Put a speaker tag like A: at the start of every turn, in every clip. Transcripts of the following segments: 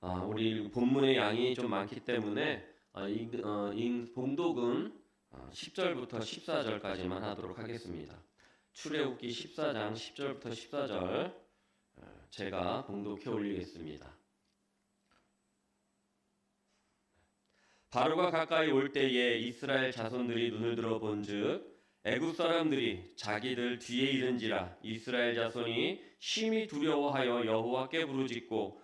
A: 우리 본문의 양이 좀 많기 때문에 봉독은 10절부터 14절까지만 하도록 하겠습니다. 출애굽기 14장 10절부터 14절 제가 봉독해 올리겠습니다. 바로가 가까이 올 때에 이스라엘 자손들이 눈을 들어 본즉 애굽 사람들이 자기들 뒤에 이른지라 이스라엘 자손이 심히 두려워하여 여호와께 부르짖고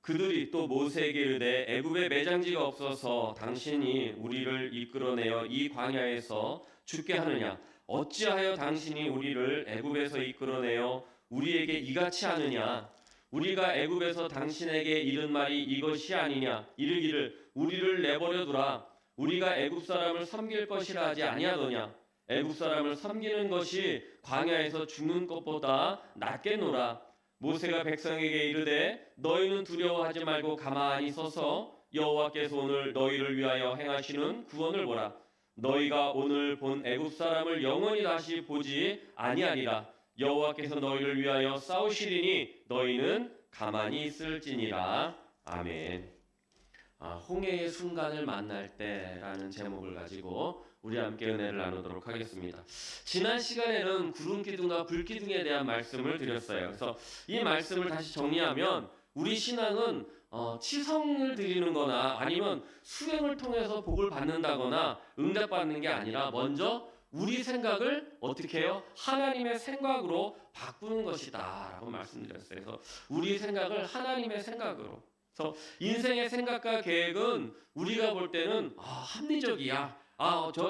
A: 그들이 또 모세에게 이르되 애굽에 매장지가 없어서 당신이 우리를 이끌어내어 이 광야에서 죽게 하느냐 어찌하여 당신이 우리를 애굽에서 이끌어내어 우리에게 이같이 하느냐 우리가 애굽에서 당신에게 이른 말이 이것이 아니냐 이르기를 우리를 내버려 두라 우리가 애굽 사람을 섬길 것이라 하지 아니하더냐 애굽 사람을 섬기는 것이 광야에서 죽는 것보다 낫겠노라 모세가 백성에게 이르되 너희는 두려워하지 말고 가만히 서서 여호와께서 오늘 너희를 위하여 행하시는 구원을 보라 너희가 오늘 본 애굽 사람을 영원히 다시 보지 아니하리라 여호와께서 너희를 위하여 싸우시리니 너희는 가만히 있을지니라. 아멘. 홍해의 순간을 만날 때라는 제목을 가지고 우리 함께 은혜를 나누도록 하겠습니다. 지난 시간에는 구름 기둥과 불 기둥에 대한 말씀을 드렸어요. 그래서 이 말씀을 다시 정리하면 우리 신앙은 치성을 드리는 거나 아니면 수행을 통해서 복을 받는다거나 응답받는 게 아니라 먼저 우리 생각을 어떻게 해요? 하나님의 생각으로 바꾸는 것이다 라고 말씀드렸어요. 그래서 우리 생각을 하나님의 생각으로. 그래서 인생의 생각과 계획은 우리가 볼 때는 합리적이야.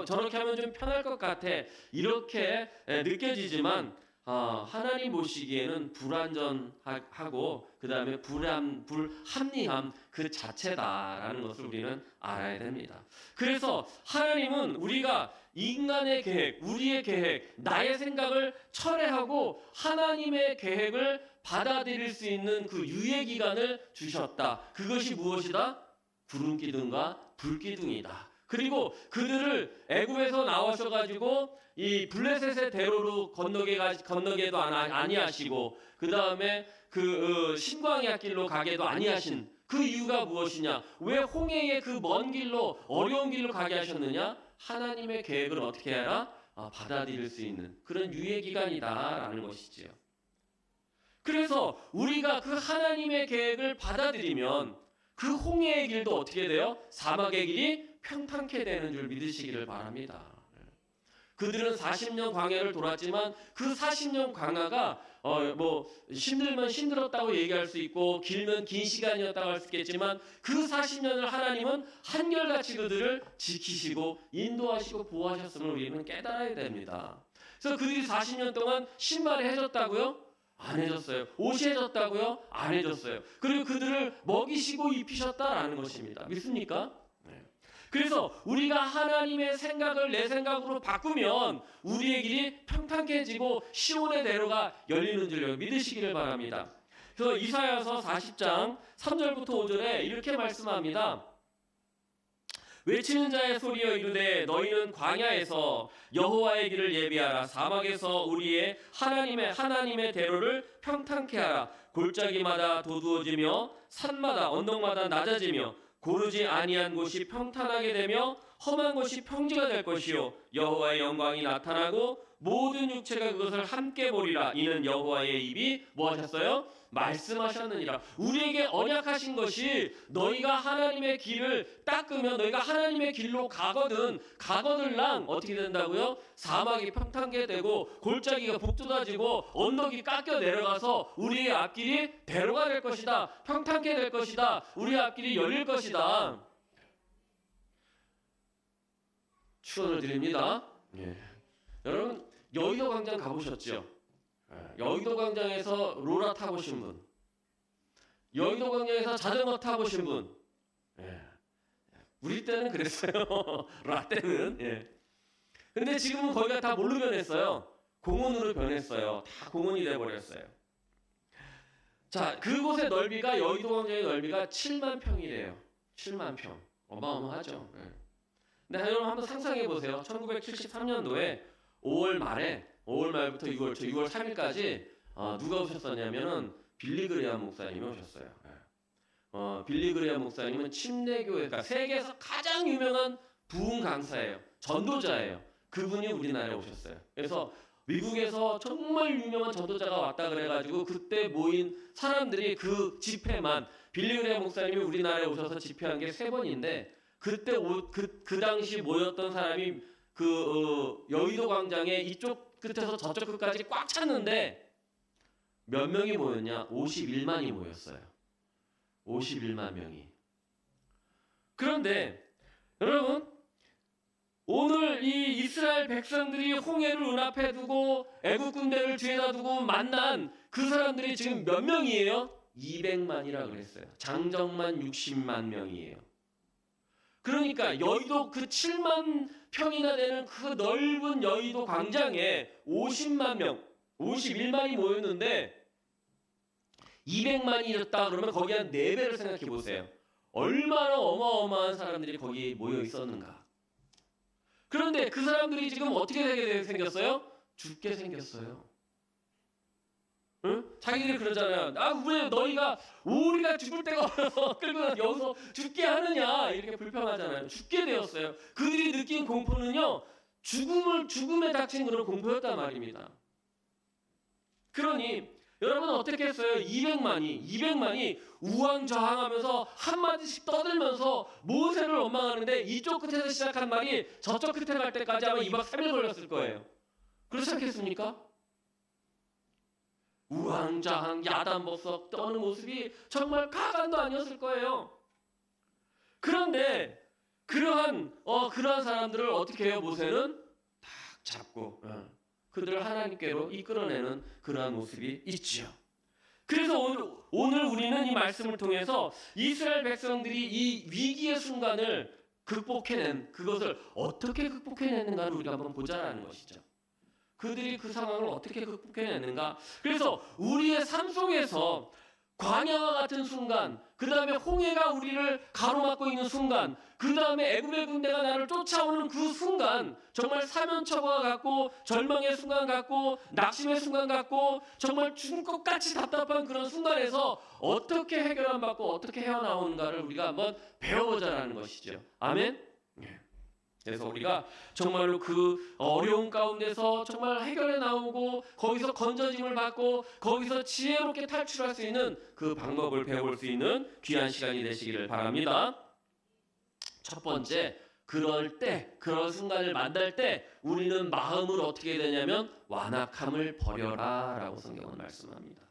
A: 저렇게 하면 좀 편할 것 같아. 이렇게 느껴지지만 하나님 보시기에는 불완전하고 그 다음에 불합리함 그 자체다라는 것을 우리는 알아야 됩니다. 그래서 하나님은 우리가 인간의 계획, 우리의 계획, 나의 생각을 철회하고 하나님의 계획을 받아들일 수 있는 그 유예 기간을 주셨다. 그것이 무엇이다? 구름 기둥과 불 기둥이다. 그리고 그들을 애굽에서 나오셔가지고 이 블레셋의 대로로 건너게도 아니하시고 그 다음에 그 신광야 길로 가게도 아니하신 그 이유가 무엇이냐? 왜 홍해의 그 먼 길로 어려운 길로 가게 하셨느냐? 하나님의 계획을 어떻게 해라? 받아들일 수 있는 그런 유예 기간이다라는 것이지요. 그래서 우리가 그 하나님의 계획을 받아들이면 그 홍해의 길도 어떻게 돼요? 사막의 길이 평탄케 되는 줄 믿으시기를 바랍니다. 그들은 40년 광야를 돌았지만 그 40년 광야가 힘들면 힘들었다고 얘기할 수 있고 길면 긴 시간이었다고 할 수 있겠지만 그 40년을 하나님은 한결같이 그들을 지키시고 인도하시고 보호하셨음을 우리는 깨달아야 됩니다. 그래서 그들이 40년 동안 신발이 해줬다고요? 안 해줬어요. 옷이 해줬다고요? 안 해줬어요. 그리고 그들을 먹이시고 입히셨다라는 것입니다. 믿습니까? 네. 그래서 우리가 하나님의 생각을 내 생각으로 바꾸면 우리의 길이 평탄해지고 시온의 대로가 열리는 줄 믿으시기를 바랍니다. 그래서 이사야서 40장 3절부터 5절에 이렇게 말씀합니다. 외치는 자의 소리여 이르되 너희는 광야에서 여호와의 길을 예비하라 사막에서 우리의 하나님의 대로를 평탄케 하라 골짜기마다 도두어지며 산마다 언덕마다 낮아지며 고르지 아니한 곳이 평탄하게 되며 험한 곳이 평지가 될 것이요 여호와의 영광이 나타나고 모든 육체가 그것을 함께 보리라 이는 여호와의 입이 뭐 하셨어요? 말씀하셨느니라. 우리에게 언약하신 것이 너희가 하나님의 길을 닦으면 너희가 하나님의 길로 가거들랑 어떻게 된다고요? 사막이 평탄게 되고 골짜기가 북돋아지고 언덕이 깎여 내려가서 우리의 앞길이 대로가 될 것이다. 평탄게 될 것이다. 우리의 앞길이 열릴 것이다. 축원을 드립니다. 여러분 여의도 광장 가보셨죠? 여의도 광장에서 롤러 타보신 분, 여의도 광장에서 자전거 타보신 분, 우리 때는 그랬어요. 라떼는. 근데 지금은 거기가 다 뭘로 변했어요? 공원으로 변했어요. 다 공원이 돼버렸어요. 자, 그곳의 넓이가 여의도 광장의 넓이가 7만 평이래요. 7만 평, 어마어마하죠. 근데 여러분 한번 상상해 보세요. 1973년도에 5월 말부터 6월 3일까지 누가 오셨었냐면은 빌리 그레이엄 목사님이 오셨어요. 빌리 그레이엄 목사님은 침례교회가 세계에서 가장 유명한 부흥 강사예요. 전도자예요. 그분이 우리나라에 오셨어요. 그래서 미국에서 정말 유명한 전도자가 왔다 그래가지고 그때 모인 사람들이 그 집회만 빌리 그레이엄 목사님이 우리나라에 오셔서 집회한 게 3번인데 그때 그 당시 모였던 사람이 여의도 광장에 이쪽 끝에서 저쪽 끝까지 꽉 찼는데 몇 명이 모였냐? 51만이 모였어요. 51만 명이. 그런데 여러분 오늘 이 이스라엘 백성들이 홍해를 눈앞에 두고 애국 군대를 뒤에다 두고 만난 그 사람들이 지금 몇 명이에요? 200만이라 그랬어요. 장정만 60만 명이에요. 그러니까 여의도 그 7만 평이나 되는 그 넓은 여의도 광장에 50만 명, 51만이 모였는데 200만이었다 그러면 거기 한 4배를 생각해 보세요. 얼마나 어마어마한 사람들이 거기 모여 있었는가. 그런데 그 사람들이 지금 어떻게 되게 생겼어요? 죽게 생겼어요. 응? 자기들이 그러잖아요. 왜 너희가 우리가 죽을 데가 없어서 끌고 여기서 죽게 하느냐 이렇게 불평하잖아요. 죽게 되었어요. 그들이 느낀 공포는요. 죽음에 닥친 그런 공포였단 말입니다. 그러니 여러분 어떻게 했어요? 200만이 우왕좌왕하면서 한마디씩 떠들면서 모세를 원망하는데 이쪽 끝에서 시작한 말이 저쪽 끝에 갈 때까지 아마 2박 3일 걸렸을 거예요. 그렇지 않겠습니까? 우왕좌왕 야단법석 떠는 모습이 정말 가관도 아니었을 거예요. 그런데 그러한 사람들을 어떻게 해요? 모세는 딱 잡고 그들을 하나님께로 이끌어내는 그러한 모습이 있죠. 그래서 오늘 우리는 이 말씀을 통해서 이스라엘 백성들이 이 위기의 순간을 극복해낸 그것을 어떻게 극복해냈는가를 우리가 한번 보자라는 것이죠. 그들이 그 상황을 어떻게 극복해냈는가. 그래서 우리의 삶 속에서 광야와 같은 순간, 그 다음에 홍해가 우리를 가로막고 있는 순간, 그 다음에 애굽의 군대가 나를 쫓아오는 그 순간, 정말 사면초가 같고 절망의 순간 같고 낙심의 순간 같고 정말 죽을 것 같이 답답한 그런 순간에서 어떻게 해결안 받고 어떻게 헤어나오는가를 우리가 한번 배워보자라는 것이죠. 아멘? 그래서 우리가 정말로 그 어려운 가운데서 정말 해결해 나오고 거기서 건져짐을 받고 거기서 지혜롭게 탈출할 수 있는 그 방법을 배워볼 수 있는 귀한 시간이 되시기를 바랍니다. 첫 번째, 그런 순간을 만날 때 우리는 마음을 어떻게 해야 되냐면 완악함을 버려라 라고 성경은 말씀합니다.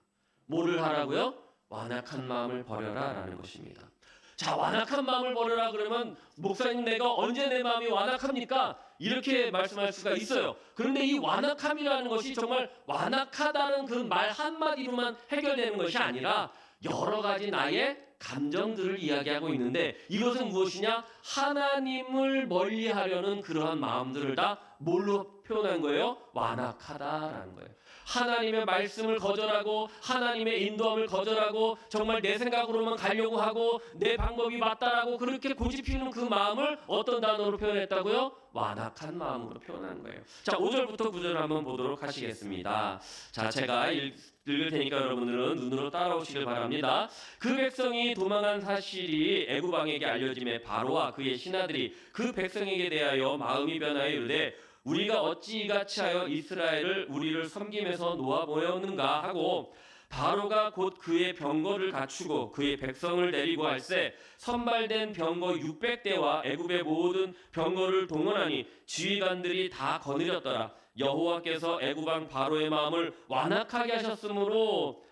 A: 뭐를 하라고요? 완악한 마음을 버려라 라는 것입니다. 자, 완악한 마음을 버려라 그러면 목사님 내가 언제 내 마음이 완악합니까? 이렇게 말씀할 수가 있어요. 그런데 이 완악함이라는 것이 정말 완악하다는 그 말 한마디로만 해결되는 것이 아니라 여러 가지 나의 감정들을 이야기하고 있는데 이것은 무엇이냐? 하나님을 멀리하려는 그러한 마음들을 다 뭘로 표현한 거예요? 완악하다라는 거예요. 하나님의 말씀을 거절하고 하나님의 인도함을 거절하고 정말 내 생각으로만 가려고 하고 내 방법이 맞다라고 그렇게 고집피는 그 마음을 어떤 단어로 표현했다고요? 완악한 마음으로 표현한 거예요. 자, 5절부터 9절 한번 보도록 하시겠습니다. 자, 제가 읽을 테니까 여러분들은 눈으로 따라오시길 바랍니다. 그 백성이 도망한 사실이 애굽 왕에게 알려짐에 바로와 그의 신하들이 그 백성에게 대하여 마음이 변하여 이르되 우리가 어찌 이같이 하여 이스라엘을 우리를 섬김에서 놓아보였는가 하고 바로가 곧 그의 병거를 갖추고 그의 백성을 데리고 할새 선발된 병거 600대와 애굽의 모든 병거를 동원하니 지휘관들이 다 거느렸더라. 여호와께서 애굽 왕 바로의 마음을 완악하게 하셨으므로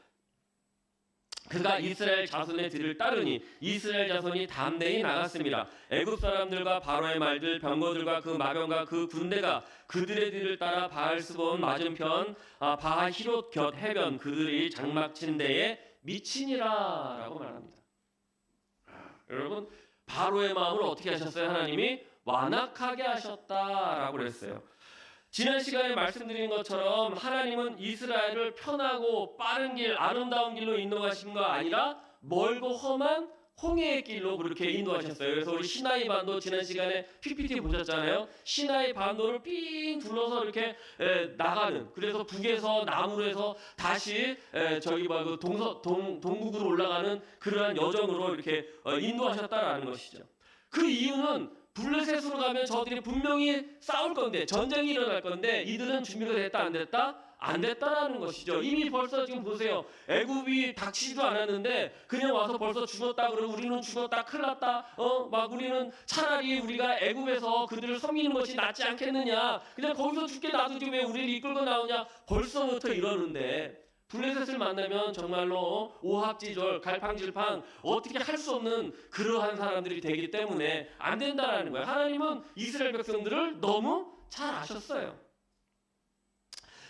A: 그가 이스라엘 자손의 뒤를 따르니 이스라엘 자손이 담대히 나갔습니다. 애굽 사람들과 바로의 말들 병거들과 그 마병과 그 군대가 그들의 뒤를 따라 바알스본 맞은편 바하히롯 곁 해변 그들이 장막친 데에 미치니라라고 말합니다. 여러분 바로의 마음을 어떻게 하셨어요? 하나님이 완악하게 하셨다라고 그랬어요. 지난 시간에 말씀드린 것처럼 하나님은 이스라엘을 편하고 빠른 길, 아름다운 길로 인도하신 거 아니라 멀고 험한 홍해의 길로 그렇게 인도하셨어요. 그래서 우리 시나이 반도 지난 시간에 PPT 보셨잖아요. 시나이 반도를 삥 둘러서 이렇게 나가는, 그래서 북에서 남으로 해서 다시 저기 그 동북으로 올라가는 그러한 여정으로 이렇게 인도하셨다라는 것이죠. 그 이유는 블레셋으로 가면 저들이 분명히 싸울 건데, 전쟁이 일어날 건데, 이들은 준비가 됐다 안 됐다? 안 됐다라는 것이죠. 이미 벌써 지금 보세요. 애굽이 닥치지도 않았는데 그냥 와서 벌써 죽었다 그러고 우리는 죽었다 큰일 났다. 막 우리는 차라리 우리가 애굽에서 그들을 섬기는 것이 낫지 않겠느냐. 그냥 거기서 죽게 놔두지 왜 우리를 이끌고 나오냐. 벌써부터 이러는데 블레셋을 만나면 정말로 오합지졸 갈팡질팡 어떻게 할 수 없는 그러한 사람들이 되기 때문에 안 된다라는 거예요. 하나님은 이스라엘 백성들을 너무 잘 아셨어요.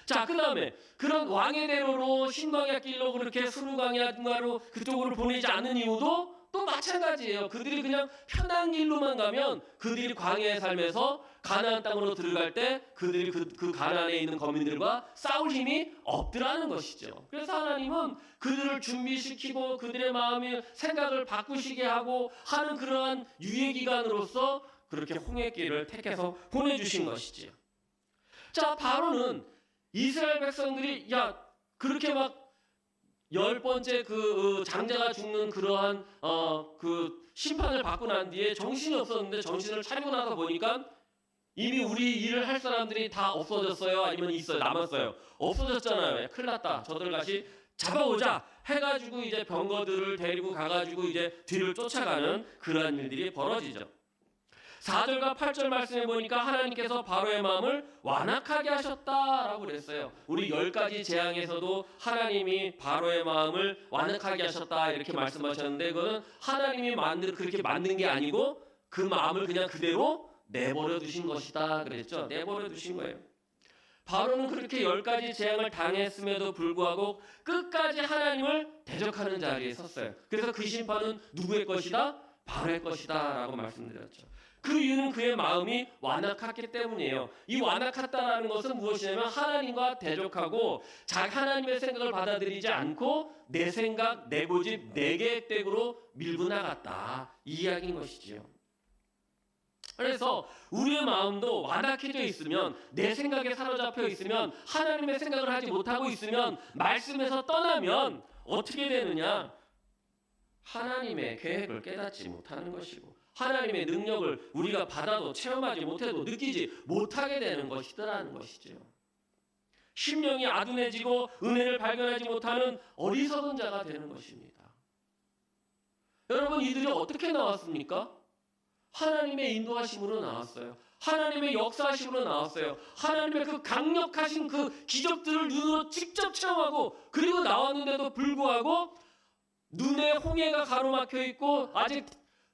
A: 자, 그 다음에 그런 왕의 대로로 신광야 길로 그렇게 수르광야로 그쪽으로 보내지 않는 이유도 또 마찬가지예요. 그들이 그냥 편한 길로만 가면 그들이 광야의 삶에서 가나안 땅으로 들어갈 때 그들이 그 가나안에 있는 거민들과 싸울 힘이 없더라는 것이죠. 그래서 하나님은 그들을 준비시키고 그들의 마음의 생각을 바꾸시게 하고 하는 그러한 유예 기간으로서 그렇게 홍해길을 택해서 보내주신 것이지요. 자, 바로는 이스라엘 백성들이 그렇게 막 10번째 그 장자가 죽는 그러한 그 심판을 받고 난 뒤에 정신이 없었는데 정신을 차리고 나서 보니까 이미 우리 일을 할 사람들이 다 없어졌어요? 아니면 있어요? 남았어요? 없어졌잖아요. 큰일 났다. 저들 다시 잡아오자 해가지고 이제 병거들을 데리고 가가지고 이제 뒤를 쫓아가는 그러한 일들이 벌어지죠. 4절과 8절 말씀해 보니까 하나님께서 바로의 마음을 완악하게 하셨다라고 그랬어요. 우리 10가지 재앙에서도 하나님이 바로의 마음을 완악하게 하셨다 이렇게 말씀하셨는데 그거는 하나님이 그렇게 만든 게 아니고 그 마음을 그냥 그대로 내버려 두신 것이다 그랬죠. 내버려 두신 거예요. 바로는 그렇게 10가지 재앙을 당했음에도 불구하고 끝까지 하나님을 대적하는 자리에 섰어요. 그래서 그 심판은 누구의 것이다? 바로의 것이다 라고 말씀드렸죠. 그 이유는 그의 마음이 완악했기 때문이에요. 이 완악했다라는 것은 무엇이냐면 하나님과 대적하고 하나님의 생각을 받아들이지 않고 내 생각, 내 고집, 내 계획대로 밀고 나갔다. 이 이야기인 것이지요. 그래서 우리의 마음도 완악해져 있으면 내 생각에 사로잡혀 있으면 하나님의 생각을 하지 못하고 있으면 말씀에서 떠나면 어떻게 되느냐? 하나님의 계획을 깨닫지 못하는 것이고 하나님의 능력을 우리가 받아도 체험하지 못해도 느끼지 못하게 되는 것이더라는 것이죠. 심령이 아둔해지고 은혜를 발견하지 못하는 어리석은 자가 되는 것입니다. 여러분 이들이 어떻게 나왔습니까? 하나님의 인도하심으로 나왔어요. 하나님의 역사하심으로 나왔어요. 하나님의 그 강력하신 그 기적들을 눈으로 직접 체험하고 그리고 나왔는데도 불구하고 눈에 홍해가 가로막혀 있고 아직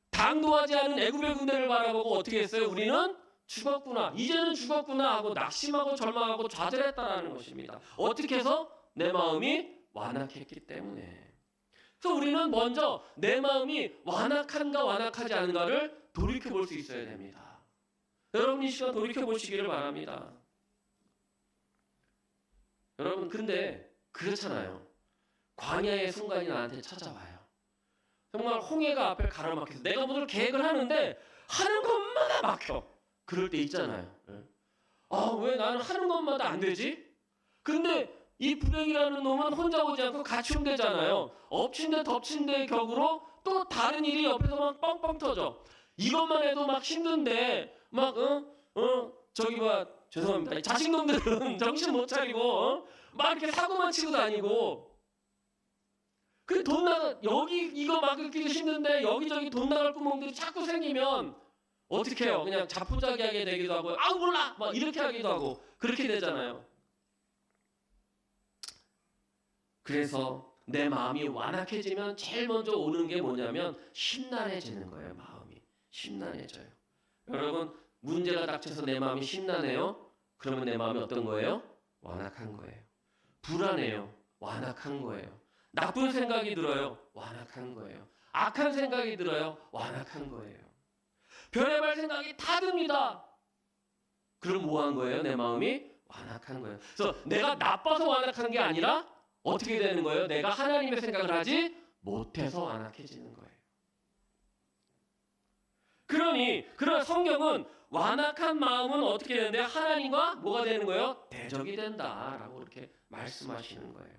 A: 당도하지 않은 애굽의 군대를 바라보고 어떻게 했어요? 우리는 죽었구나. 이제는 죽었구나 하고 낙심하고 절망하고 좌절했다라는 것입니다. 어떻게 해서? 내 마음이 완악했기 때문에. 그래서 우리는 먼저 내 마음이 완악한가 완악하지 않은가를 돌이켜볼 수 있어야 됩니다. 여러분 이 시간 돌이켜보시기를 바랍니다. 여러분 근데 그렇잖아요. 광야의 순간이 나한테 찾아와요. 정말 홍해가 앞에 가로막혀서 내가 무슨 계획을 하는데 하는 것마다 막혀. 그럴 때 있잖아요. 왜 나는 하는 것마다 안 되지? 근데 이 불행이라는 놈은 혼자 오지 않고 같이 온대잖아요. 엎친 데 덮친 데 격으로 또 다른 일이 옆에서 막 뻥뻥 터져. 이것만 해도 막 힘든데 막 저기 죄송합니다. 자식놈들은 정신 못 차리고 막 이렇게 사고만 치고 다니고 그 돈 여기 이거 막기도 힘든데 여기저기 돈 나갈 구멍들이 자꾸 생기면 어떻게 해요? 그냥 자포자기하게 되기도 하고 몰라 막 이렇게 하기도 하고 그렇게 되잖아요. 그래서 내 마음이 완악해지면 제일 먼저 오는 게 뭐냐면 심란해지는 거예요. 마음이 심란해져요. 여러분 문제가 닥쳐서 내 마음이 심란해요? 그러면 내 마음이 어떤 거예요? 완악한 거예요. 불안해요. 완악한 거예요. 나쁜 생각이 들어요. 완악한 거예요. 악한 생각이 들어요. 완악한 거예요. 별의별 생각이 다 듭니다. 그럼 뭐 한 거예요? 내 마음이 완악한 거예요. 그래서 내가 나빠서 완악한 게 아니라 어떻게 되는 거예요? 내가 하나님의 생각을 하지 못해서 완악해지는 거예요. 그러니 그런 성경은 완악한 마음은 어떻게 되는데 하나님과 뭐가 되는 거예요? 대적이 된다라고 이렇게 말씀하시는 거예요.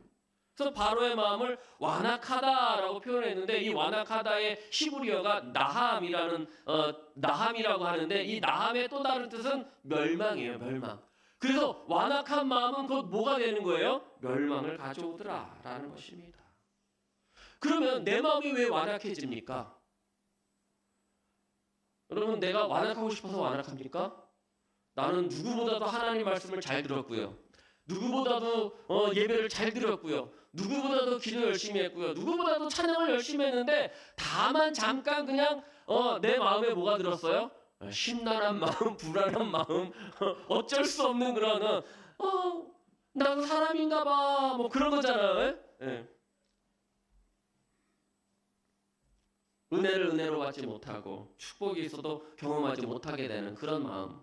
A: 그래서 바로의 마음을 완악하다라고 표현했는데 이 완악하다의 히브리어가 나함이라고 하는데 이 나함의 또 다른 뜻은 멸망이에요. 멸망. 그래서 완악한 마음은 곧 뭐가 되는 거예요? 멸망을 가져오더라라는 것입니다. 그러면 내 마음이 왜 완악해집니까? 여러분, 내가 완악하고 싶어서 완악합니까? 나는 누구보다도 하나님 말씀을 잘 들었고요. 누구보다도 예배를 잘 드렸고요. 누구보다도 기도 열심히 했고요. 누구보다도 찬양을 열심히 했는데 다만 잠깐 그냥 내 마음에 뭐가 들었어요? 심란한 마음, 불안한 마음, 어쩔 수 없는 그런 나도 사람인가 봐, 뭐 그런 거잖아요. 예. 은혜를 은혜로 받지 못하고 축복이 있어도 경험하지 못하게 되는 그런 마음.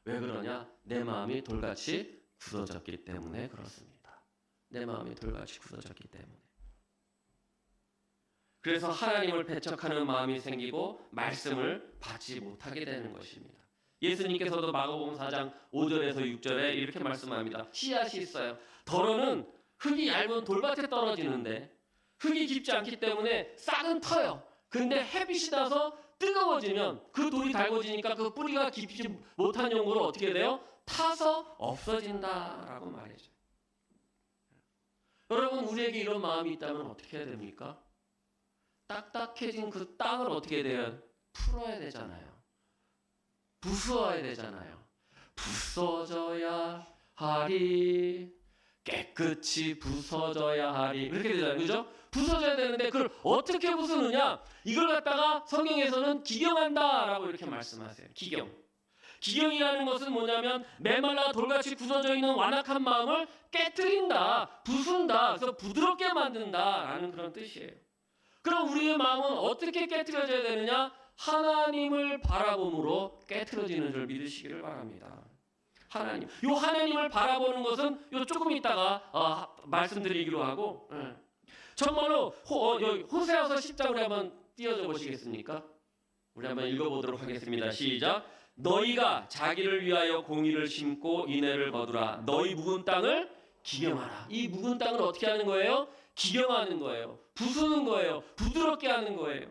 A: 왜 그러냐? 내 마음이 돌같이 굳어졌기 때문에 그렇습니다. 내 마음이 돌같이 굳어졌기 때문에. 그래서 하나님을 배척하는 마음이 생기고 말씀을 받지 못하게 되는 것입니다. 예수님께서도 마가복음 4장 5절에서 6절에 이렇게 말씀합니다. 씨앗이 있어요. 덜어는 흙이 얇은 돌밭에 떨어지는데 흙이 깊지 않기 때문에 싹은 터요. 근데 햇빛이 나서 뜨거워지면 그 돌이 달궈지니까 그 뿌리가 깊지 못한 연고로 어떻게 돼요? 타서 없어진다라고 말해줘요. 여러분, 우리에게 이런 마음이 있다면 어떻게 해야 됩니까? 딱딱해진 그 땅을 어떻게 해야 돼요? 풀어야 되잖아요. 부수어야 되잖아요. 부서져야 하리, 깨끗이 부서져야 하리, 이렇게 되잖아요. 그죠? 부서져야 되는데 그걸 어떻게 부수느냐? 이걸 갖다가 성경에서는 기경한다라고 이렇게 말씀하세요. 기경이라는 것은 뭐냐면 메말라 돌같이 굳어져 있는 완악한 마음을 깨트린다, 부순다, 그래서 부드럽게 만든다라는 그런 뜻이에요. 그럼 우리의 마음은 어떻게 깨트려져야 되느냐? 하나님을 바라봄으로 깨트려지는 줄 믿으시기를 바랍니다. 하나님을 바라보는 것은 조금 있다가 말씀드리기로 하고, 정말로 호세아서 10장으로 한번 띄워줘 보시겠습니까? 우리 한번 읽어보도록 하겠습니다. 시작. 너희가 자기를 위하여 공의를 심고 인애를 거두라. 너희 묵은 땅을 기경하라. 이 묵은 땅을 어떻게 하는 거예요? 기경하는 거예요. 부수는 거예요. 부드럽게 하는 거예요.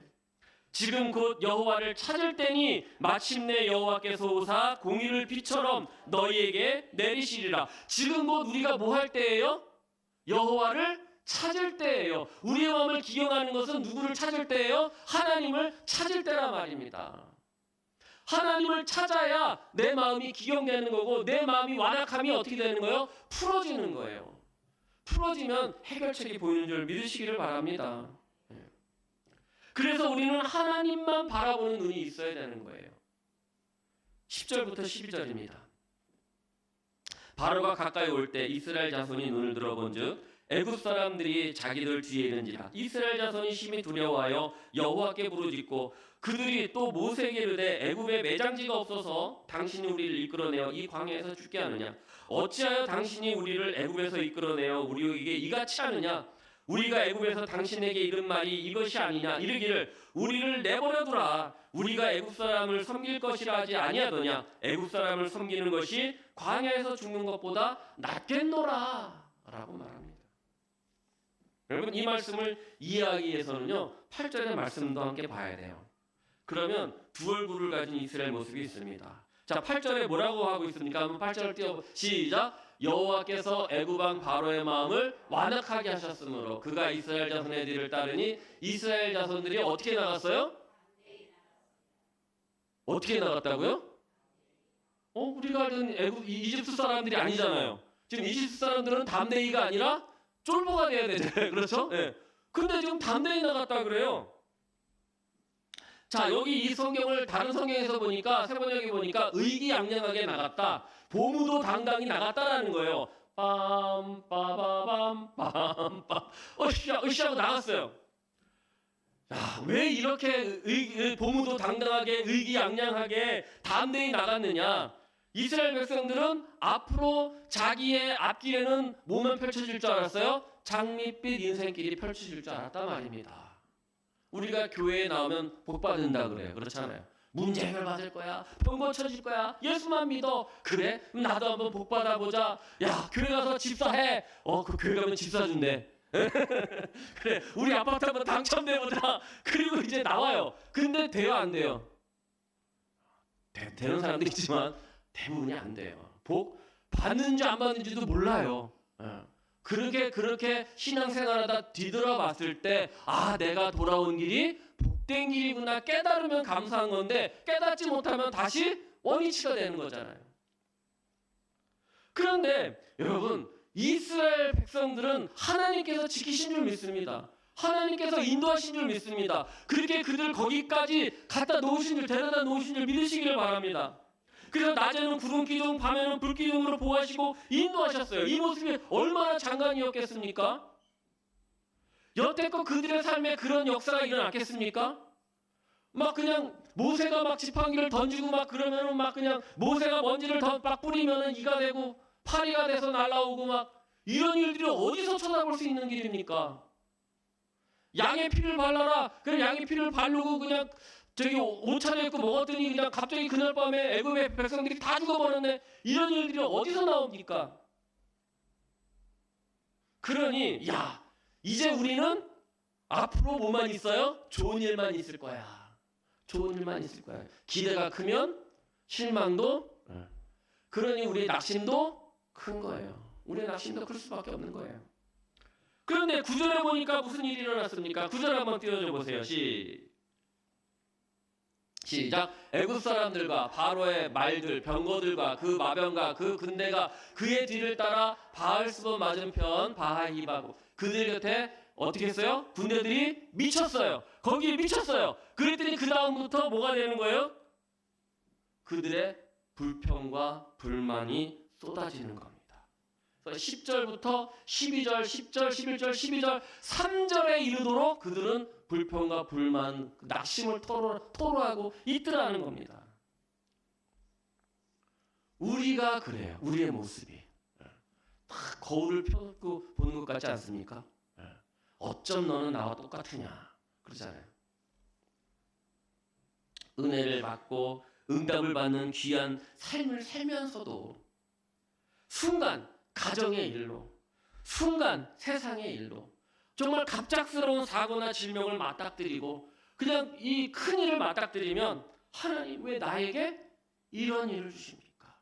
A: 지금 곧 여호와를 찾을 때니 마침내 여호와께서 오사 공의를 비처럼 너희에게 내리시리라. 지금 곧 우리가 뭐 할 때예요? 여호와를 찾을 때예요. 우리의 마음을 기경하는 것은 누구를 찾을 때예요? 하나님을 찾을 때란 말입니다. 하나님을 찾아야 내 마음이 기경되는 거고 내 마음이 완악함이 어떻게 되는 거예요? 풀어지는 거예요. 풀어지면 해결책이 보이는 줄 믿으시기를 바랍니다. 그래서 우리는 하나님만 바라보는 눈이 있어야 되는 거예요. 10절부터 12절입니다. 바로가 가까이 올 때 이스라엘 자손이 눈을 들어본즉 애굽 사람들이 자기들 뒤에 있는지라. 이스라엘 자손이 심히 두려워하여 여호와께 부르짖고 그들이 또 모세에게 이르되 애굽에 매장지가 없어서 당신이 우리를 이끌어내어 이 광야에서 죽게 하느냐? 어찌하여 당신이 우리를 애굽에서 이끌어내어 우리에게 이같이 하느냐? 우리가 애굽에서 당신에게 이른 말이 이것이 아니냐? 이르기를 우리를 내버려 두라. 우리가 애굽 사람을 섬길 것이라 하지 아니하더냐? 애굽 사람을 섬기는 것이 광야에서 죽는 것보다 낫겠노라 라고 말합니다. 여러분, 이 말씀을 이해하기 위해서는요 8절의 말씀도 함께 봐야 돼요. 그러면 두 얼굴을 가진 이스라엘 모습이 있습니다. 자, 8절에 뭐라고 하고 있습니까? 한번 8절을 띄워 시작. 여호와께서 애굽 왕 바로의 마음을 완악하게 하셨으므로 그가 이스라엘 자손의 뒤를 따르니 이스라엘 자손들이 어떻게 나갔어요? 어떻게 나갔다고요? 우리가 알던 이집트 사람들이 아니잖아요. 지금 이집트 사람들은 담대이가 아니라 쫄보가 돼야 되잖아요. 그렇죠? 네. 근데 지금 담대히 나갔다 그래요. 자, 여기 이 성경을 다른 성경에서 보니까 세번역에 보니까 의기양양하게 나갔다. 보무도 당당히 나갔다라는 거예요. 빰빠바밤 빰빰 으쌰하고 나갔어요. 야, 왜 이렇게 보무도 당당하게 의기양양하게 담대히 나갔느냐? 이스라엘 백성들은 앞으로 자기의 앞길에는 뭐만 펼쳐질 줄 알았어요? 장밋빛 인생길이 펼쳐질 줄 알았단 말입니다. 우리가 교회에 나오면 복 받는다 그래요. 그렇잖아요. 문제 해결 받을 거야. 병 고쳐질 거야. 예수만 믿어. 그래? 나도 한번 복 받아보자. 야, 교회 가서 집사해. 그 교회 가면 집사 준대. 그래, 우리 아파트 한번 당첨돼보자. 그리고 이제 나와요. 근데 돼요, 안 돼요? 되는 사람도 있지만 대부분이 안 돼요. 복 받는지 안 받는지도 몰라요. 그렇게 신앙생활하다 뒤돌아봤을 때, 내가 돌아온 길이 복된 길이구나 깨달으면 감사한 건데, 깨닫지 못하면 다시 원위치가 되는 거잖아요. 그런데 여러분, 이스라엘 백성들은 하나님께서 지키신 줄 믿습니다. 하나님께서 인도하신 줄 믿습니다. 그렇게 그들 거기까지 갖다 놓으신 줄, 데려다 놓으신 줄 믿으시기를 바랍니다. 그래서 낮에는 구름 기둥, 밤에는 불 기둥으로 보호하시고 인도하셨어요. 이 모습이 얼마나 장관이었겠습니까? 여태껏 그들의 삶에 그런 역사가 일어났겠습니까? 막 그냥 모세가 막 지팡이를 던지고 막 그러면은 막 그냥 모세가 먼지를 막 뿌리면은 이가 되고 파리가 돼서 날아오고 막 이런 일들이 어디서 쳐다볼 수 있는 길입니까? 양의 피를 발라라. 그럼 양의 피를 바르고 그냥 옷 차려입고 먹었더니 그냥 갑자기 그날 밤에 애굽의 백성들이 다 죽어버렸네. 이런 일들이 어디서 나옵니까? 그러니 이제 우리는 앞으로 뭐만 있어요? 좋은 일만 있을 거야. 좋은 일만 있을 거야. 기대가 크면 실망도, 그러니 우리의 낙심도 큰 거예요. 우리의 낙심도 클 수밖에 없는 거예요. 그런데 9절에 보니까 무슨 일이 일어났습니까? 9절 한번 띄워줘 보세요. 시작. 애굽 사람들과 바로의 말들, 병거들과 그 마병과 그 군대가 그의 뒤를 따라 바알스본 맞은편 바하히바고 그들 곁에 어떻게 했어요? 군대들이 미쳤어요. 거기에 미쳤어요. 그랬더니 그 다음부터 뭐가 되는 거예요? 그들의 불평과 불만이 쏟아지는 겁니다. 10절부터 12절, 10절, 11절, 12절, 3절에 이르도록 그들은 불평과 불만, 낙심을 토로하고 있더라는 겁니다. 우리가 그래요. 우리의 모습이 다 거울을 펴고 보는 것 같지 않습니까? 어쩜 너는 나와 똑같으냐 그러잖아요. 은혜를 받고 응답을 받는 귀한 삶을 살면서도 순간 가정의 일로, 순간 세상의 일로 정말 갑작스러운 사고나 질병을 맞닥뜨리고 그냥 이 큰 일을 맞닥뜨리면 하나님 왜 나에게 이런 일을 주십니까?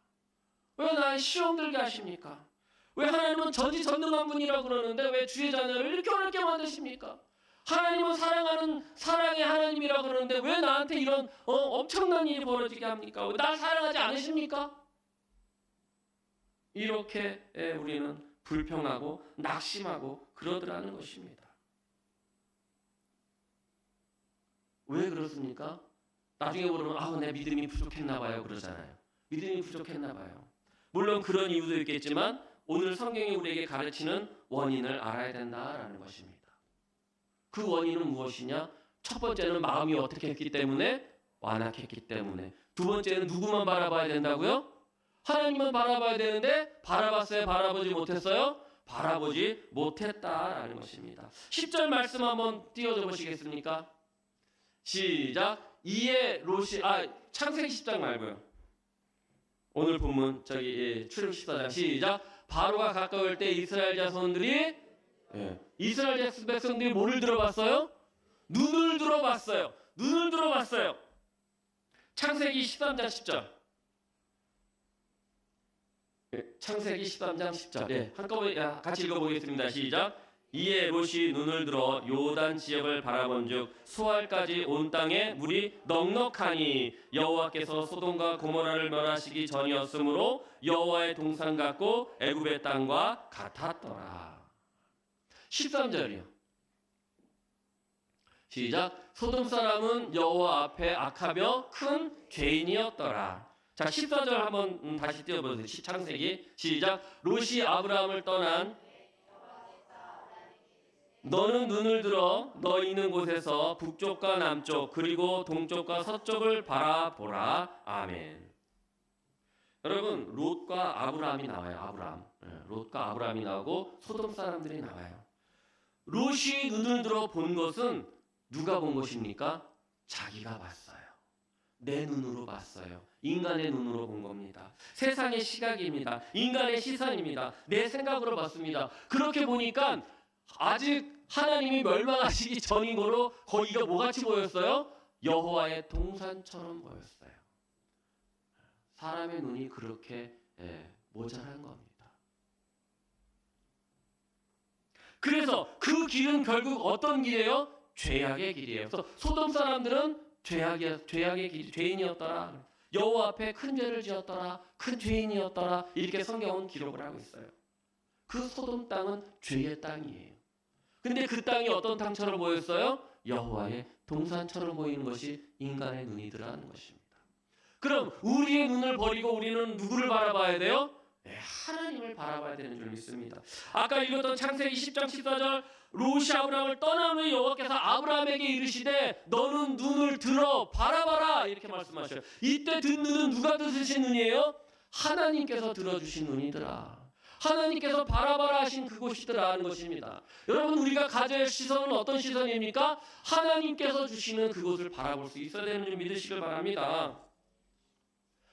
A: 왜 나의 시험 들게 하십니까? 왜 하나님은 전지전능한 분이라고 그러는데 왜 주의 자녀를 이렇게 어렵게 만드십니까? 하나님은 사랑하는 사랑의 하나님이라고 그러는데 왜 나한테 이런 엄청난 일이 벌어지게 합니까? 왜 날 사랑하지 않으십니까? 이렇게 우리는 불평하고 낙심하고 그러더라는 것입니다. 왜 그렇습니까? 나중에 보면 내 믿음이 부족했나 봐요 그러잖아요. 믿음이 부족했나 봐요. 물론 그런 이유도 있겠지만 오늘 성경이 우리에게 가르치는 원인을 알아야 된다라는 것입니다. 그 원인은 무엇이냐? 첫 번째는 마음이 어떻게 했기 때문에? 완악했기 때문에. 두 번째는 누구만 바라봐야 된다고요? 하나님은 바라봐야 되는데 바라봤어요? 바라보지 못했어요? 바라보지 못했다라는 것입니다. 10절 말씀 한번 띄워줘 보시겠습니까? 시작. 이에 롯이 창세기 10장 말고요. 오늘 본문 출애굽 14장 시작. 바로가 가까울 때 이스라엘 자손들이 이스라엘 백성들이 뭐를 들어봤어요? 눈을 들어봤어요. 눈을 들어봤어요. 창세기 13장 10절. 창세기 13장 10절. 한꺼번에 같이 읽어보겠습니다. 시작. 이에 롯이 눈을 들어 요단 지역을 바라본즉 수알까지 온 땅에 물이 넉넉하니 여호와께서 소돔과 고모라를 멸하시기 전이었으므로 여호와의 동산 같고 애굽의 땅과 같았더라. 13절이요. 시작. 소돔 사람은 여호와 앞에 악하며 큰 죄인이었더라. 자, 14절 한번 다시 띄워보세요. 창세기 시작. 롯이 아브라함을 떠난 너는 눈을 들어 너 있는 곳에서 북쪽과 남쪽 그리고 동쪽과 서쪽을 바라보라. 아멘. 여러분, 롯과 아브라함이 나와요. 롯과 아브라함이 나오고 소돔 사람들이 나와요. 롯이 눈을 들어 본 것은 누가 본 것입니까? 자기가 봤어요. 내 눈으로 봤어요. 인간의 눈으로 본 겁니다. 세상의 시각입니다. 인간의 시선입니다. 내 생각으로 봤습니다. 그렇게 보니까 아직 하나님이 멸망하시기 전인 거로 거기가 뭐같이 보였어요? 여호와의 동산처럼 보였어요. 사람의 눈이 그렇게 모자란 겁니다. 그래서 그 길은 결국 어떤 길이에요? 죄악의 길이에요. 그래서 소돔 사람들은 죄악의 길, 죄인이었더라. 여호와 앞에 큰 죄를 지었더라. 큰 죄인이었더라. 이렇게 성경은 기록을 하고 있어요. 그 소돔 땅은 죄의 땅이에요. 근데 그 땅이 어떤 땅처럼 보였어요? 여호와의 동산처럼 보이는 것이 인간의 눈이더라는 것입니다. 그럼 우리의 눈을 버리고 우리는 누구를 바라봐야 돼요? 하나님을 바라봐야 되는 줄 믿습니다. 아까 읽었던 창세기 10장 14절 롯이 아브라함을 떠난 후에 여호와께서 아브라함에게 이르시되 너는 눈을 들어 바라봐라 이렇게 말씀하셔요. 이때 든 눈은 누가 뜨신 눈이에요? 하나님께서 들어주신 눈이더라. 하나님께서 바라봐라 하신 그곳이더라 하는 것입니다. 여러분 우리가 가져야 할 시선은 어떤 시선입니까? 하나님께서 주시는 그곳을 바라볼 수 있어야 되는 줄 믿으시길 바랍니다.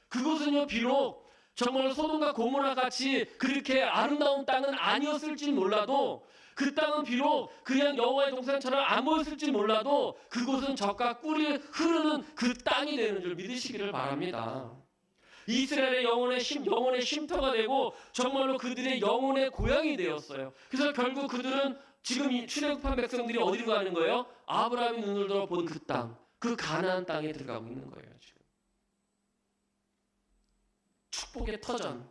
A: 그곳은요 비록 정말 소돔과 고모라 같이 그렇게 아름다운 땅은 아니었을지 몰라도 그 땅은 비록 그냥 여호와의 동산처럼 안 보였을지 몰라도 그곳은 젖과 꿀이 흐르는 그 땅이 되는 줄 믿으시기를 바랍니다. 이스라엘의 영혼의 쉼터가 되고 정말로 그들의 영혼의 고향이 되었어요. 그래서 결국 그들은 지금 이 출애굽한 백성들이 어디로 가는 거예요? 아브라함이 눈을 들어 본 그 땅, 그 가나안 땅에 들어가고 있는 거예요. 지금 축복의 터전,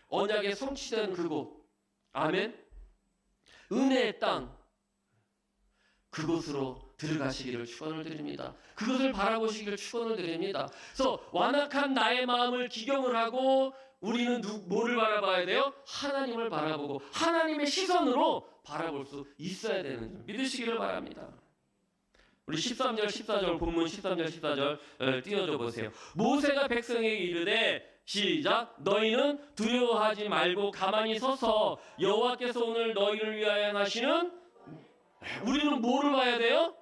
A: 언약의 성취된 그곳, 아멘. 은혜의 땅, 그곳으로 들어가시기를 축원을 드립니다. 그것을 바라보시기를 축원을 드립니다. 그래서 완악한 나의 마음을 기경을 하고 우리는 뭐를 바라봐야 돼요? 하나님을 바라보고 하나님의 시선으로 바라볼 수 있어야 되는 줄 믿으시기를 바랍니다. 우리 13절 14절 본문 13절 14절 띄워줘 보세요. 모세가 백성에게 이르되 시작 너희는 두려워하지 말고 가만히 서서 여호와께서 오늘 너희를 위하여 하시는 우리는 뭐를 봐야 돼요?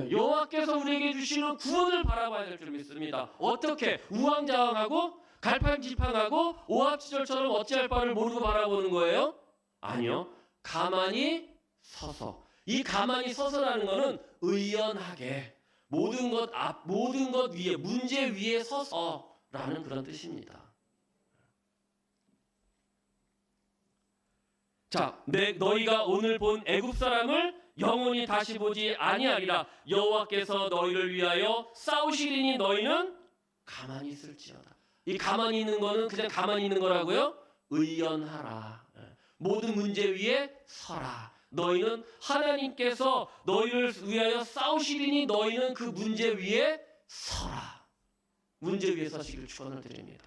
A: 여호와께서 우리에게 주시는 구원을 바라봐야 될 줄 믿습니다. 어떻게? 우왕좌왕하고 갈팡질팡하고 오합지졸처럼 어찌할 바를 모르고 바라보는 거예요? 아니요. 가만히 서서. 이 가만히 서서라는 것은 의연하게 모든 것 위에 문제 위에 서서라는 그런 뜻입니다. 자, 너희가 오늘 본 애굽 사람을 영원히 다시 보지 아니하리라. 여호와께서 너희를 위하여 싸우시리니 너희는 가만히 있을지어다. 이 가만히 있는 거는 그냥 가만히 있는 거라고요? 의연하라. 모든 문제 위에 서라. 너희는 하나님께서 너희를 위하여 싸우시리니 너희는 그 문제 위에 서라. 문제 위에 서시기를 축원을 드립니다.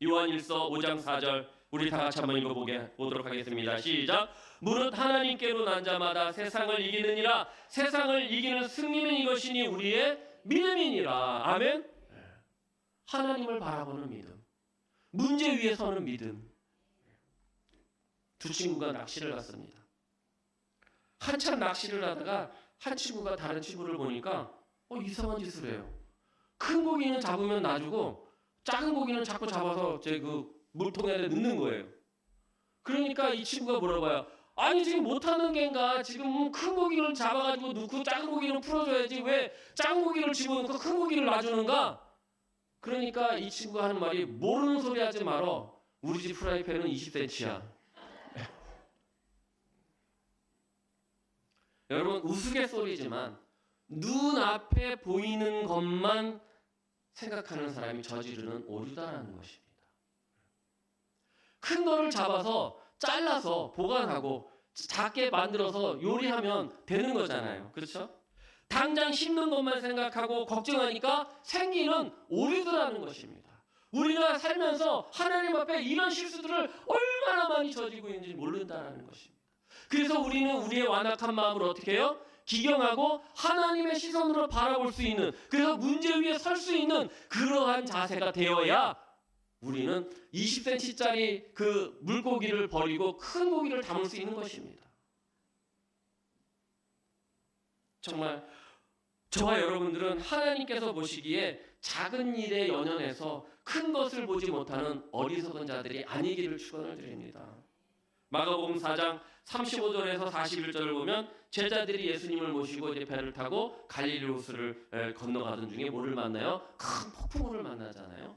A: 요한일서 5장 4절 우리 다 같이 한번 읽어보도록 하겠습니다. 시작. 무릇 하나님께로 난 자마다 세상을 이기느니라. 세상을 이기는 승리는 이것이니 우리의 믿음이니라. 아멘. 하나님을 바라보는 믿음, 문제 위에 서는 믿음. 두 친구가 낚시를 갔습니다. 한참 낚시를 하다가 한 친구가 다른 친구를 보니까 이상한 짓을 해요. 큰 고기는 잡으면 놔주고 작은 고기는 자꾸 잡아서 제 그 물통에 넣는 거예요. 그러니까 이 친구가 물어봐요. 아니 지금 못하는 겐가? 지금 큰 고기를 잡아가지고 넣고 작은 고기는 풀어줘야지 왜 작은 고기를 집어넣고 큰 고기를 놔주는가? 그러니까 이 친구가 하는 말이 모르는 소리 하지 말어. 우리 집 프라이팬은 20cm야. 여러분 우스갯소리지만 눈앞에 보이는 것만 생각하는 사람이 저지르는 오류다라는 것입니다. 큰 거를 잡아서 잘라서 보관하고 작게 만들어서 요리하면 되는 거잖아요. 그렇죠? 당장 씹는 것만 생각하고 걱정하니까 생기는 오류다라는 것입니다. 우리가 살면서 하나님 앞에 이런 실수들을 얼마나 많이 저지르고 있는지 모른다는 것입니다. 그래서 우리는 우리의 완악한 마음을 어떻게 해요? 기경하고 하나님의 시선으로 바라볼 수 있는, 그래서 문제 위에 설 수 있는 그러한 자세가 되어야 우리는 20cm짜리 그 물고기를 버리고 큰 고기를 담을 수 있는 것입니다. 정말 저와 여러분들은 하나님께서 보시기에 작은 일에 연연해서 큰 것을 보지 못하는 어리석은 자들이 아니기를 축원을 드립니다. 마가복음 4장 35절에서 41절을 보면 제자들이 예수님을 모시고 이제 배를 타고 갈릴리 호수를 건너가던 중에 뭐를 만나요? 큰 폭풍우를 만나잖아요.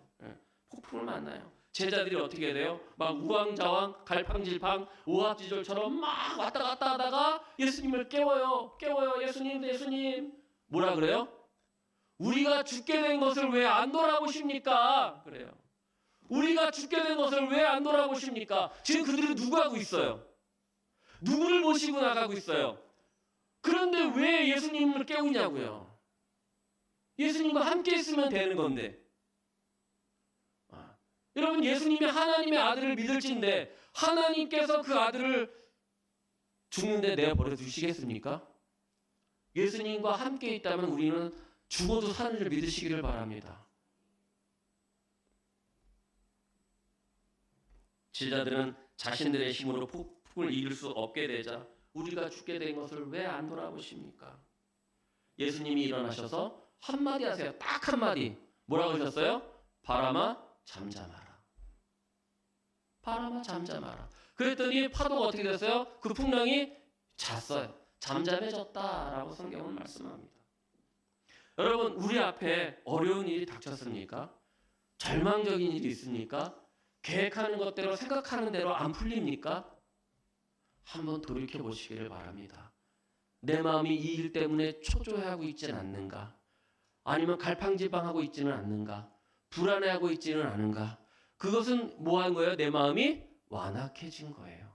A: 폭풍을 만나요. 제자들이 어떻게 돼요? 막 우왕좌왕 갈팡질팡 오합지졸처럼 막 왔다 갔다 하다가 예수님을 깨워요. 예수님. 뭐라 그래요? 우리가 죽게 된 것을 왜 안 돌아보십니까? 그래요. 우리가 죽게 된 것을 왜 안 돌아보십니까? 지금 그들은 누구 하고 있어요? 누구를 모시고 나가고 있어요? 그런데 왜 예수님을 깨우냐고요? 예수님과 함께 있으면 되는 건데. 여러분, 예수님이 하나님의 아들을 믿을진데 하나님께서 그 아들을 죽는데 내버려 두시겠습니까? 예수님과 함께 있다면 우리는 죽어도 사는 줄 믿으시기를 바랍니다. 제자들은 자신들의 힘으로 폭풍을 이길 수 없게 되자 우리가 죽게 된 것을 왜 안 돌아보십니까? 예수님이 일어나셔서 한마디 하세요. 딱 한마디. 뭐라고 하셨어요? 바람아 잠잠하라. 바람아 잠잠하라. 그랬더니 파도가 어떻게 됐어요? 그 풍랑이 잤어요. 잠잠해졌다라고 성경은 말씀합니다. 여러분, 우리 앞에 어려운 일이 닥쳤습니까? 절망적인 일이 있습니까? 계획하는 것대로 생각하는 대로 안 풀립니까? 한번 돌이켜 보시기를 바랍니다. 내 마음이 이 일 때문에 초조해하고 있지는 않는가? 아니면 갈팡질팡하고 있지는 않는가? 불안해하고 있지는 않은가? 그것은 뭐 한 거예요? 내 마음이 완악해진 거예요.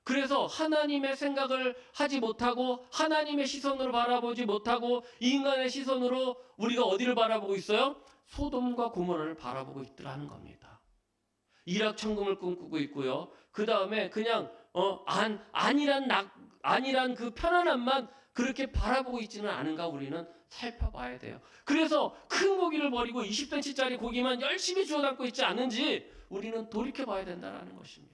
A: 그래서 하나님의 생각을 하지 못하고 하나님의 시선으로 바라보지 못하고 인간의 시선으로 우리가 어디를 바라보고 있어요? 소돔과 고모라를 바라보고 있더라는 겁니다. 일확천금을 꿈꾸고 있고요. 그 다음에 그냥 아니란 그 편안함만 그렇게 바라보고 있지는 않은가 우리는 살펴봐야 돼요. 그래서 큰 고기를 버리고 20cm짜리 고기만 열심히 주워 담고 있지 않은지 우리는 돌이켜봐야 된다는 것입니다.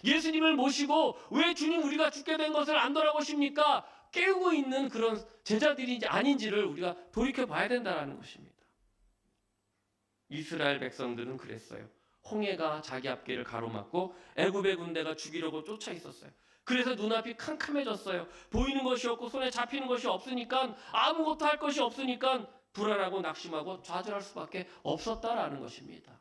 A: 예수님을 모시고 왜 주님 우리가 죽게 된 것을 안 돌아보십니까? 깨우고 있는 그런 제자들인지 아닌지를 우리가 돌이켜봐야 된다는 것입니다. 이스라엘 백성들은 그랬어요. 홍해가 자기 앞길을 가로막고 애굽의 군대가 죽이려고 쫓아 있었어요. 그래서 눈앞이 캄캄해졌어요. 보이는 것이 없고 손에 잡히는 것이 없으니까 아무것도 할 것이 없으니까 불안하고 낙심하고 좌절할 수밖에 없었다라는 것입니다.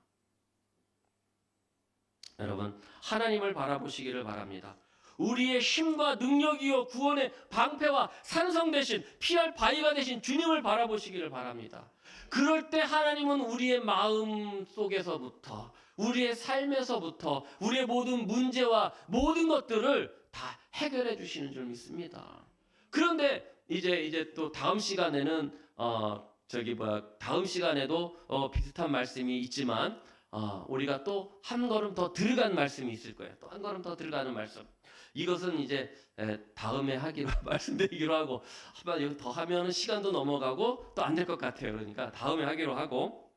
A: 여러분, 하나님을 바라보시기를 바랍니다. 우리의 힘과 능력이요 구원의 방패와 산성 대신 피할 바위가 되신 주님을 바라보시기를 바랍니다. 그럴 때 하나님은 우리의 마음 속에서부터 우리의 삶에서부터 우리의 모든 문제와 모든 것들을 다 해결해 주시는 줄 믿습니다. 그런데 이제 또 다음 시간에는 다음 시간에도 비슷한 말씀이 있지만 우리가 또 한 걸음 더 들어간 말씀이 있을 거예요. 또 한 걸음 더 들어가는 말씀. 이것은 이제 다음에 하기로 말씀드리기로 하고 한번 더 하면 시간도 넘어가고 또 안 될 것 같아요. 그러니까 다음에 하기로 하고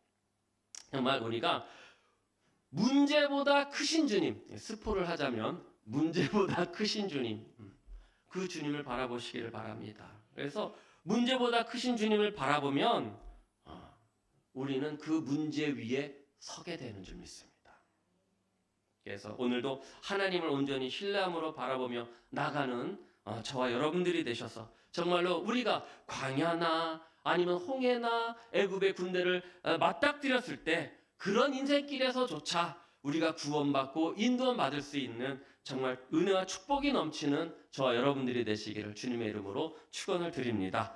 A: 정말 우리가 문제보다 크신 주님, 스포를 하자면 문제보다 크신 주님, 그 주님을 바라보시기를 바랍니다. 그래서 문제보다 크신 주님을 바라보면 우리는 그 문제 위에 서게 되는 줄 믿습니다. 그래서 오늘도 하나님을 온전히 신뢰함으로 바라보며 나가는 저와 여러분들이 되셔서 정말로 우리가 광야나 아니면 홍해나 애굽의 군대를 맞닥뜨렸을 때 그런 인생길에서조차 우리가 구원받고 인도함 받을 수 있는 정말 은혜와 축복이 넘치는 저와 여러분들이 되시기를 주님의 이름으로 축원을 드립니다.